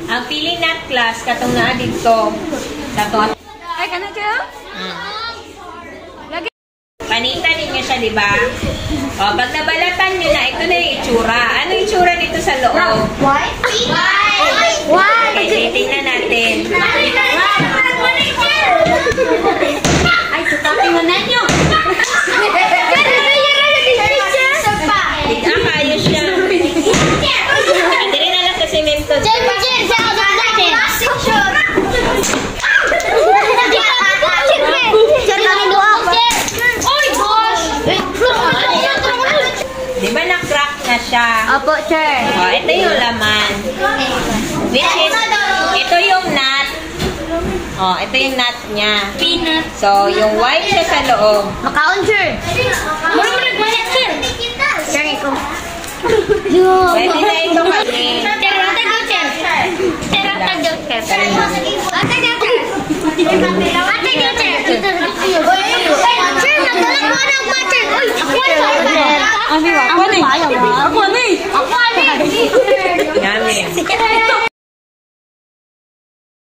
Ang pili nut class, katong naa dito. Dato. Ay, kana siya? Panitan ninyo siya, di ba? O, pag nabalatan nyo na, ito na yung itsura. Ano yung itsura dito sa loob? White? Okay, tingnan natin. Ay, sutakin mo na nyo. Ayos siya. Hindi rin alam sa semento. Di ba na-crack na siya? Opo, sir. O, ito yung laman. Which is, ito yung nut. O, ito yung nut niya. Peanut. So, yung white siya sa loob. Makaon, sir. Murag manit, sir. Sir, ikaw. Pwede na ito kasi. Sir, atago, sir. Sir, atago, sir. Atago, sir. Atago, sir. Sir, nagbalak mo ng butter. Uy, ako na. Ako na. Ako na.